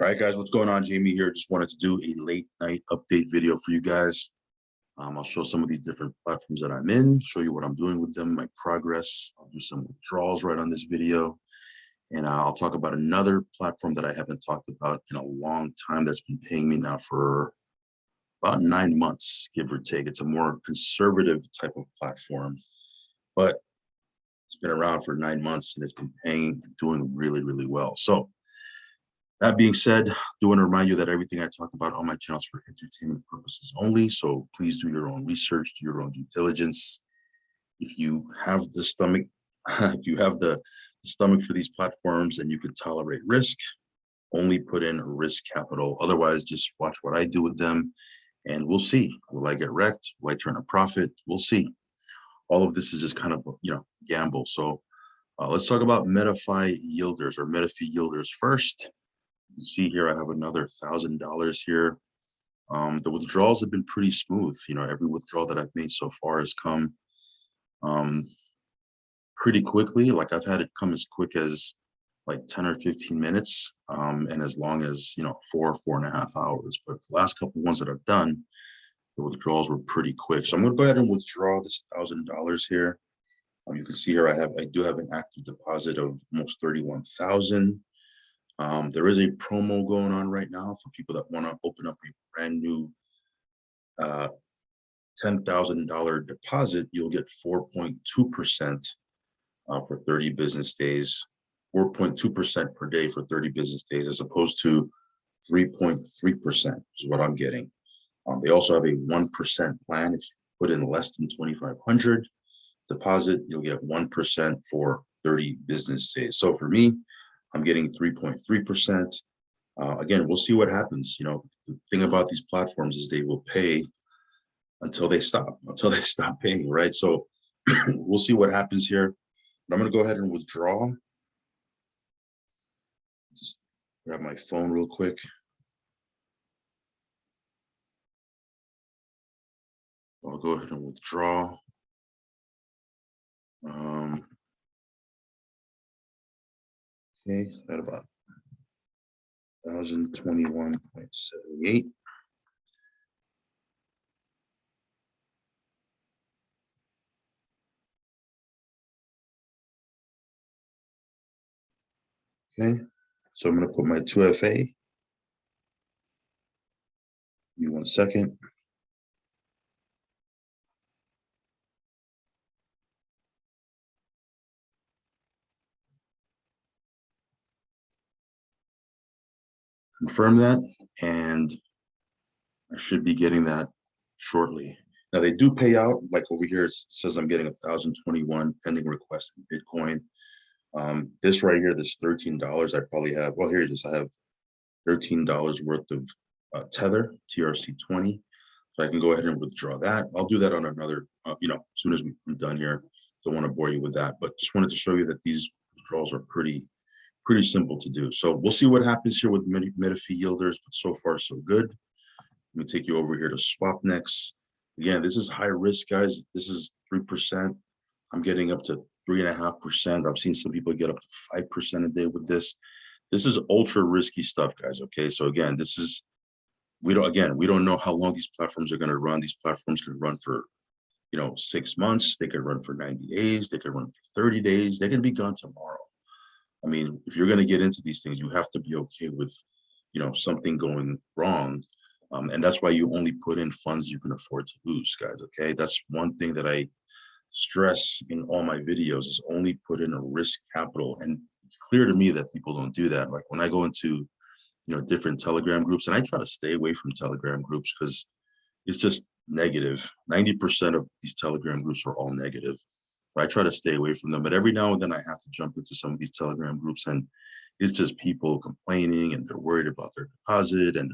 All right, guys, what's going on? Jamie here. Just wanted to do a late night update video for you guys. I'll show some of these different platforms that I'm in, show you what I'm doing with them, my progress. I'll do some withdrawals right on this video. And I'll talk about another platform that I haven't talked about in a long time that's been paying me now for about 9 months, give or take. It's a more conservative type of platform, but it's been around for 9 months and it's been paying and doing really, really well. So that being said, I do want to remind you that everything I talk about on my channel is for entertainment purposes only. So please do your own research, do your own due diligence. If you have the stomach, if you have the stomach for these platforms and you can tolerate risk, only put in risk capital. Otherwise, just watch what I do with them and we'll see. Will I get wrecked? Will I turn a profit? We'll see. All of this is just kind of, gamble. So let's talk about MetaFi yielders or MetaFi yielders first. You see here, I have another $1,000 here. The withdrawals have been pretty smooth. Every withdrawal that I've made so far has come pretty quickly. Like I've had it come as quick as like 10 or 15 minutes and as long as, 4.5 hours. But the last couple ones that I've done, the withdrawals were pretty quick. So I'm going to go ahead and withdraw this $1,000 here. You can see here, I do have an active deposit of almost 31,000. There is a promo going on right now for people that want to open up a brand new $10,000 deposit. You'll get 4.2% for 30 business days, 4.2% per day for 30 business days, as opposed to 3.3% is what I'm getting. They also have a 1% plan. If you put in less than 2,500 deposit, you'll get 1% for 30 business days. So for me, I'm getting 3.3%. Again, we'll see what happens. The thing about these platforms is they will pay until they stop paying, right? So we'll see what happens here. But I'm going to go ahead and withdraw. Just grab my phone real quick. I'll go ahead and withdraw. Okay, at about 1,021.78. Okay, so I'm going to put my 2FA. Give me 1 second. Confirm that, and I should be getting that shortly. Now they do pay out, like over here, it says I'm getting 1,021 pending request in Bitcoin. This right here, this $13, I probably have, well, here it is. I have $13 worth of Tether, TRC20. So I can go ahead and withdraw that. I'll do that on another, as soon as we're done here. Don't want to bore you with that, but just wanted to show you that these withdrawals are pretty simple to do. So we'll see what happens here with MetaFi yielders, but so far so good. Let me take you over here to SwapNext. Again, this is high risk, guys. This is 3%. I'm getting up to 3.5%. I've seen some people get up to 5% a day with this. This is ultra risky stuff, guys. Okay, so again, we don't know how long these platforms are going to run. These platforms can run for 6 months. They could run for 90 days. They could run for 30 days. They can be gone tomorrow. I mean, if you're going to get into these things, you have to be okay with, something going wrong. And that's why you only put in funds you can afford to lose, guys. Okay. That's one thing that I stress in all my videos is only put in a risk capital. And it's clear to me that people don't do that. Like when I go into, different Telegram groups, and I try to stay away from Telegram groups because it's just negative. 90% of these Telegram groups are all negative. I try to stay away from them, but every now and then I have to jump into some of these Telegram groups, and it's just people complaining, and they're worried about their deposit, and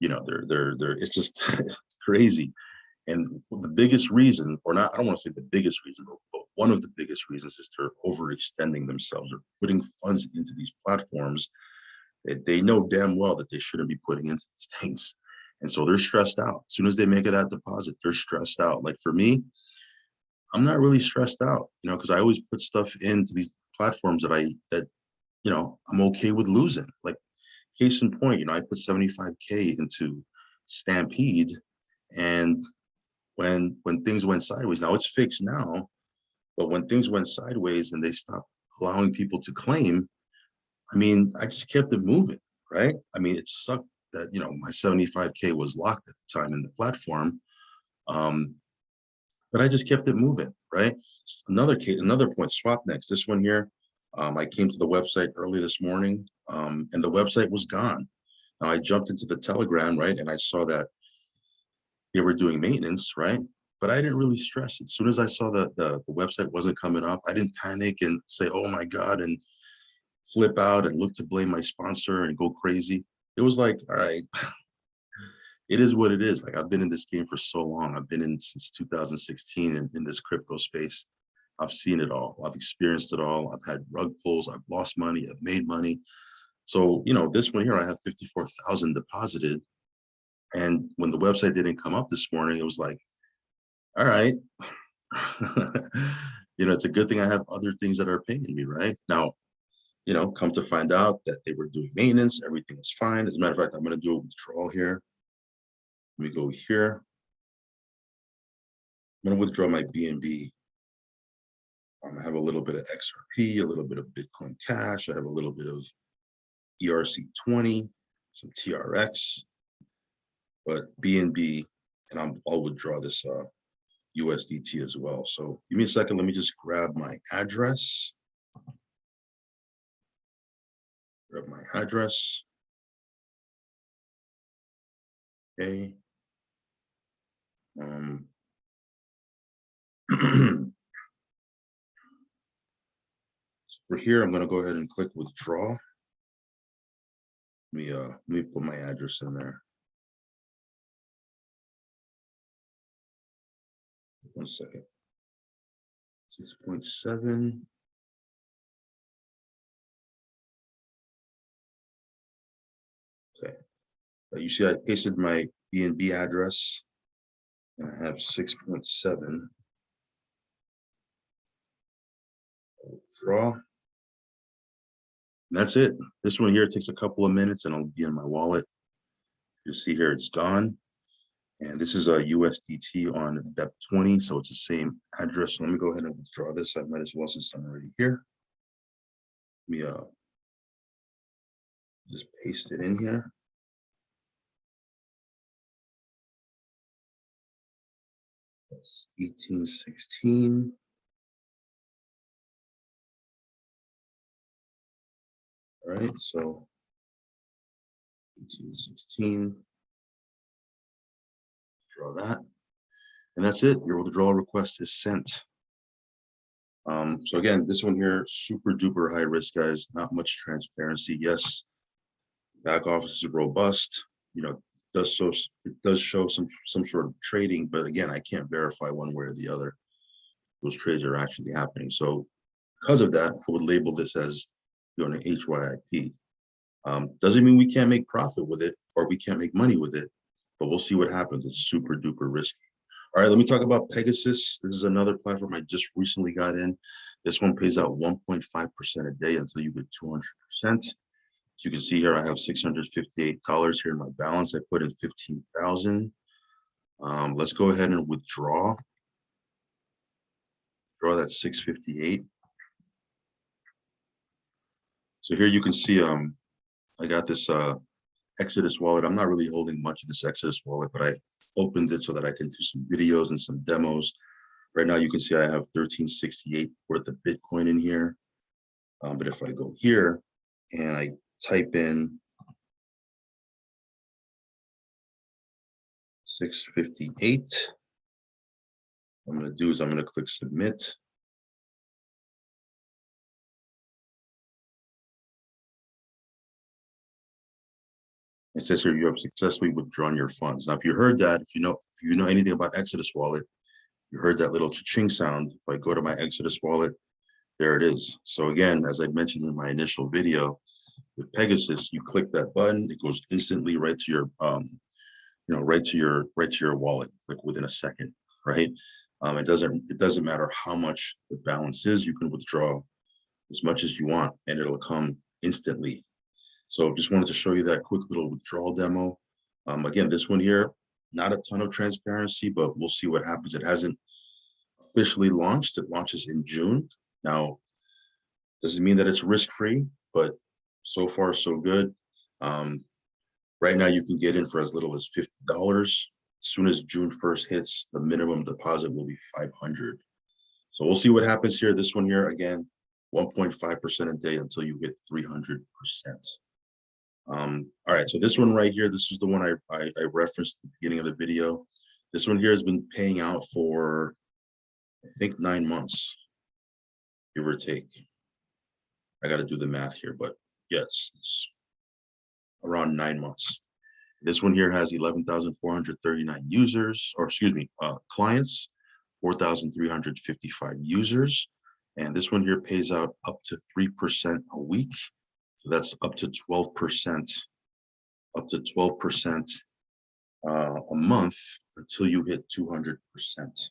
they're it's just it's crazy. And the biggest reason, or not, I don't want to say the biggest reason, but one of the biggest reasons is they're overextending themselves. They're putting funds into these platforms that they know damn well that they shouldn't be putting into these things, and so they're stressed out. As soon as they make that deposit, they're stressed out. Like for me, I'm not really stressed out, because I always put stuff into these platforms that I'm okay with losing. Like Case in point, I put 75K into Stampede, and when things went sideways, now it's fixed now, but when things went sideways and they stopped allowing people to claim, I mean, I just kept it moving, right? I mean, it sucked that, my 75K was locked at the time in the platform. Um, but I just kept it moving, right? Another case, another point, swap next. This one here, I came to the website early this morning, and the website was gone. Now I jumped into the Telegram, right, and I saw that they were doing maintenance, right? But I didn't really stress it. As soon as I saw that the website wasn't coming up, I didn't panic and say, "Oh my God," and flip out and look to blame my sponsor and go crazy. It was like, all right, it is what it is. Like, I've been in this game for so long. I've been in since 2016 in this crypto space. I've seen it all. I've experienced it all. I've had rug pulls. I've lost money. I've made money. So, this one here, I have 54,000 deposited. And when the website didn't come up this morning, it was like, all right, it's a good thing I have other things that are paying me, right? Now, come to find out that they were doing maintenance, everything was fine. As a matter of fact, I'm going to do a withdrawal here. Let me go here. I'm going to withdraw my BNB. I have a little bit of XRP, a little bit of Bitcoin Cash. I have a little bit of ERC20, some TRX, but BNB, and I'll withdraw this USDT as well. So give me a second. Let me just grab my address. Grab my address. Okay. For here, I'm going to go ahead and click withdraw. Let me put my address in there. 1 second. 6.7. Okay. You see, I pasted my BNB address, and I have 6.7. Withdraw. And that's it. This one here takes a couple of minutes, and I'll be in my wallet. You see here, it's gone. And this is a USDT on DEP20, so it's the same address. So let me go ahead and withdraw this. I might as well, since I'm already here. Let me just paste it in here. That's 1816. All right, so 1816. Draw that. And that's it. Your withdrawal request is sent. So again, this one here, super duper high risk, guys. Not much transparency. Yes, back office is robust. It does show some sort of trading, but again, I can't verify one way or the other. Those trades are actually happening. So because of that, I would label this as an HYIP. Doesn't mean we can't make profit with it or we can't make money with it, but we'll see what happens. It's super duper risky. All right, let me talk about Pegasus. This is another platform I just recently got in. This one pays out 1.5% a day until you get 200%. You can see here, I have $658 here in my balance. I put in 15,000. Let's go ahead and withdraw. Draw that 658. So here you can see, I got this Exodus wallet. I'm not really holding much of this Exodus wallet, but I opened it so that I can do some videos and some demos. Right now, you can see I have 1368 worth of Bitcoin in here. But if I go here and I type in 658, what I'm going to do is I'm going to click submit. It says here you have successfully withdrawn your funds. Now, if you heard that, if you know anything about Exodus wallet, you heard that little cha-ching sound. If I go to my Exodus wallet, there it is. So again, as I mentioned in my initial video, with Pegasus, you click that button, it goes instantly right to your right to your wallet, like within a second, right? It doesn't matter how much the balance is, you can withdraw as much as you want and it'll come instantly. So just wanted to show you that quick little withdrawal demo. Again, this one here, not a ton of transparency, but we'll see what happens. It hasn't officially launched. It launches in June. Now, doesn't mean that it's risk-free, but so far so good. Right now you can get in for as little as $50. As soon as June 1st hits, the minimum deposit will be $500. So we'll see what happens here. This one here, again, 1.5% a day until you hit 300%. All right, so this one right here, this is the one I referenced at the beginning of the video. This one here has been paying out for, I think, 9 months, give or take. I got to do the math here, but yes, it's around 9 months. This one here has 11,439 users, or excuse me, clients, 4,355 users. And this one here pays out up to 3% a week. So that's up to 12%, a month until you hit 200%. So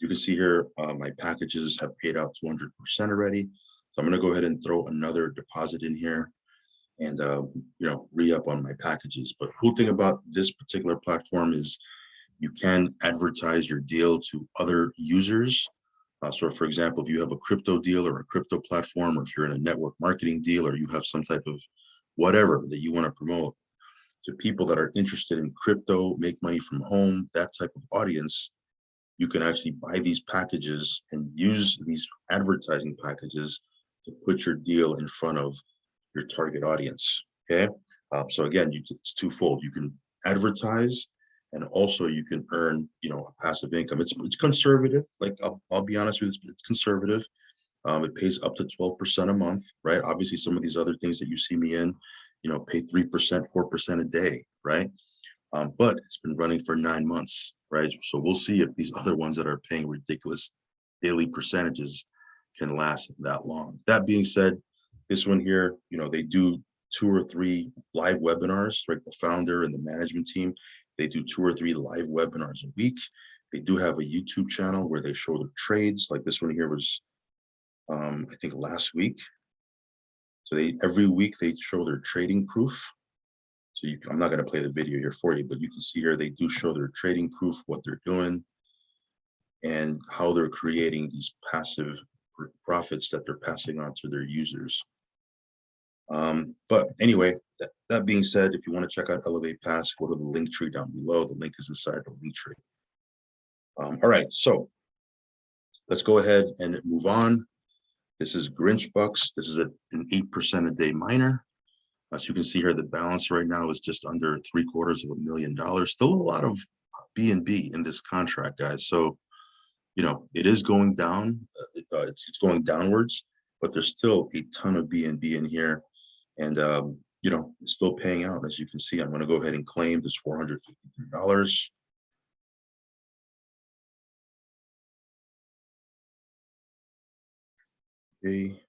you can see here, my packages have paid out 200% already. So I'm going to go ahead and throw another deposit in here and re-up on my packages. But cool thing about this particular platform is you can advertise your deal to other users. So for example, if you have a crypto deal or a crypto platform, or if you're in a network marketing deal, or you have some type of whatever that you want to promote to people that are interested in crypto, make money from home, that type of audience, you can actually buy these packages and use these advertising packages to put your deal in front of your target audience. Okay. So again, it's twofold. You can advertise, and also you can earn, a passive income. It's conservative. Like I'll be honest with you, it's conservative. It pays up to 12% a month, right? Obviously, some of these other things that you see me in, pay 3%, 4% a day, right? But it's been running for 9 months, right? So we'll see if these other ones that are paying ridiculous daily percentages can last that long. That being said, this one here, they do 2 or 3 live webinars, right? The founder and the management team, they do 2 or 3 live webinars a week. They do have a YouTube channel where they show their trades. Like this one here was, I think last week. So every week they show their trading proof. So I'm not going to play the video here for you, but you can see here they do show their trading proof, what they're doing, and how they're creating these passive profits that they're passing on to their users. But anyway, that being said, if you want to check out Elevate Pass, go to the link tree down below. The link is inside the link tree. All right, so let's go ahead and move on. This is Grinch Bucks. This is an 8% a day miner. As you can see here, the balance right now is just under $750,000. Still a lot of BNB in this contract, guys. So, it is going down. It's going downwards, but there's still a ton of BNB in here. And, it's still paying out. As you can see, I'm going to go ahead and claim this $453. Okay.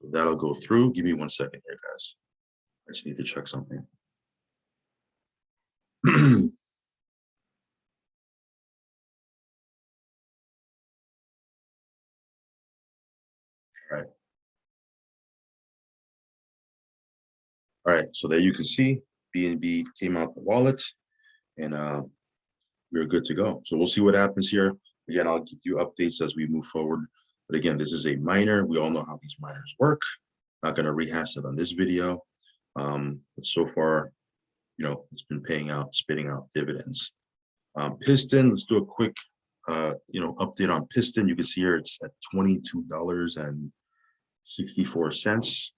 So that'll go through. Give me 1 second here, guys. I just need to check something. All right. All right, so there you can see BNB came out the wallet, and we're good to go. So we'll see what happens here. Again, I'll give you updates as we move forward. But again, this is a miner. We all know how these miners work. Not going to rehash it on this video. But so far, it's been paying out, spitting out dividends. Piston, let's do a quick, update on Piston. You can see here it's at $22.64.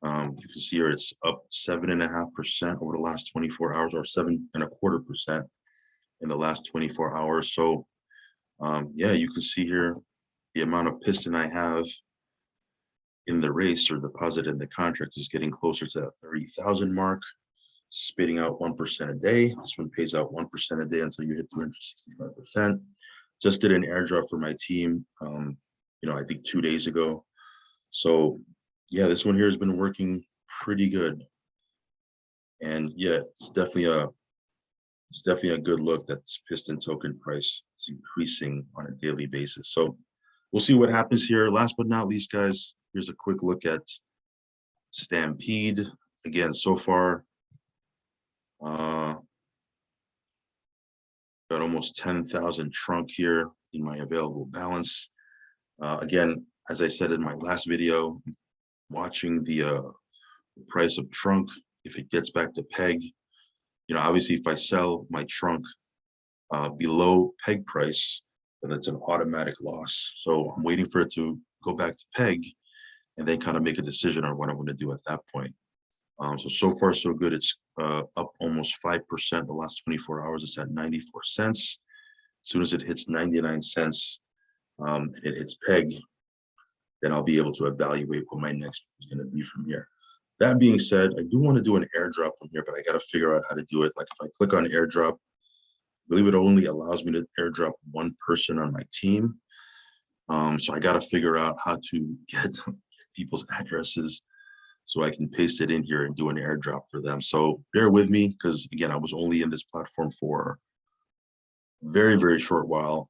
You can see here it's up 7.5% over the last 24 hours, or 7.25% in the last 24 hours. So yeah, you can see here the amount of Piston I have in the race or deposit in the contract is getting closer to that 30,000 mark, spitting out 1% a day. This one pays out 1% a day until you hit 365%. Just did an airdrop for my team, I think 2 days ago. So yeah, this one here has been working pretty good. And yeah, it's definitely it's definitely a good look that this Piston token price is increasing on a daily basis. So we'll see what happens here. Last but not least, guys, here's a quick look at Stampede. Again, so far, got almost 10,000 trunk here in my available balance. Again, as I said in my last video, watching the price of trunk, if it gets back to peg, obviously if I sell my trunk below peg price, then it's an automatic loss. So I'm waiting for it to go back to peg and then kind of make a decision on what I'm going to do at that point. So far, so good. It's up almost 5% the last 24 hours. It's at 94 cents. As soon as it hits 99 cents and it hits peg, then I'll be able to evaluate what my next is going to be from here. That being said, I do want to do an airdrop from here, but I got to figure out how to do it. Like if I click on airdrop, I believe it only allows me to airdrop one person on my team. So I got to figure out how to get people's addresses so I can paste it in here and do an airdrop for them. So bear with me, because again, I was only in this platform for a very, very short while.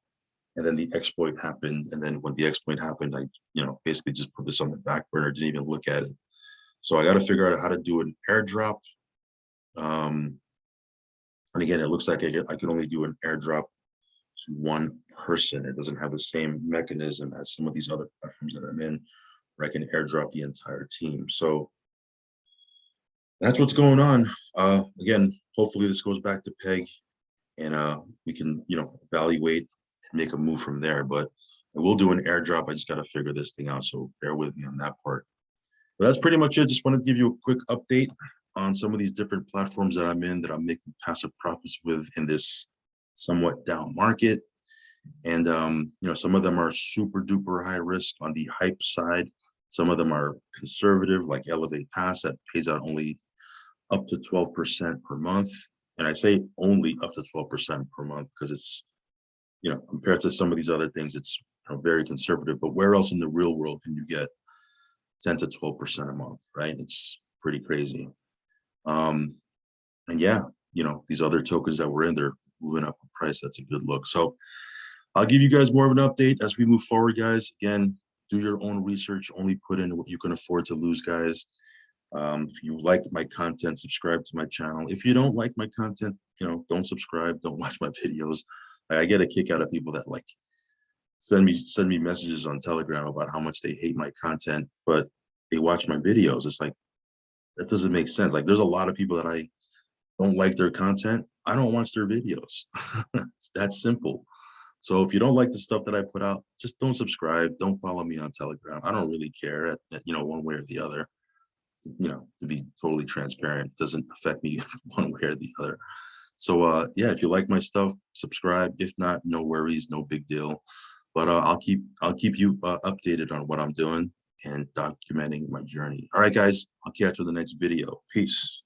And then the exploit happened. And then when the exploit happened, I, basically just put this on the back burner, didn't even look at it. So I got to figure out how to do an airdrop. And again, it looks like I can only do an airdrop to one person. It doesn't have the same mechanism as some of these other platforms that I'm in, where I can airdrop the entire team. So that's what's going on. Again, hopefully this goes back to peg and we can, evaluate and make a move from there. But I will do an airdrop. I just got to figure this thing out. So bear with me on that part. But that's pretty much it. Just wanted to give you a quick update on some of these different platforms that I'm in that I'm making passive profits with in this somewhat down market. And, some of them are super duper high risk on the hype side. Some of them are conservative, like Elevate Pass, that pays out only up to 12% per month. And I say only up to 12% per month because it's, compared to some of these other things, it's very conservative. But where else in the real world can you get 10 to 12% a month, right? It's pretty crazy. And yeah, these other tokens that we're in, they're moving up in price. That's a good look. So I'll give you guys more of an update as we move forward, guys. Again, do your own research. Only put in what you can afford to lose, guys. If you like my content, subscribe to my channel. If you don't like my content, don't subscribe, don't watch my videos. I get a kick out of people that send me messages on Telegram about how much they hate my content, but they watch my videos. It's like, that doesn't make sense. Like there's a lot of people that I don't like their content. I don't watch their videos. It's that simple. So if you don't like the stuff that I put out, just don't subscribe. Don't follow me on Telegram. I don't really care, one way or the other. To be totally transparent, it doesn't affect me one way or the other. So yeah, if you like my stuff, subscribe. If not, no worries, no big deal. But I'll keep you updated on what I'm doing and documenting my journey. All right, guys, I'll catch you in the next video. Peace.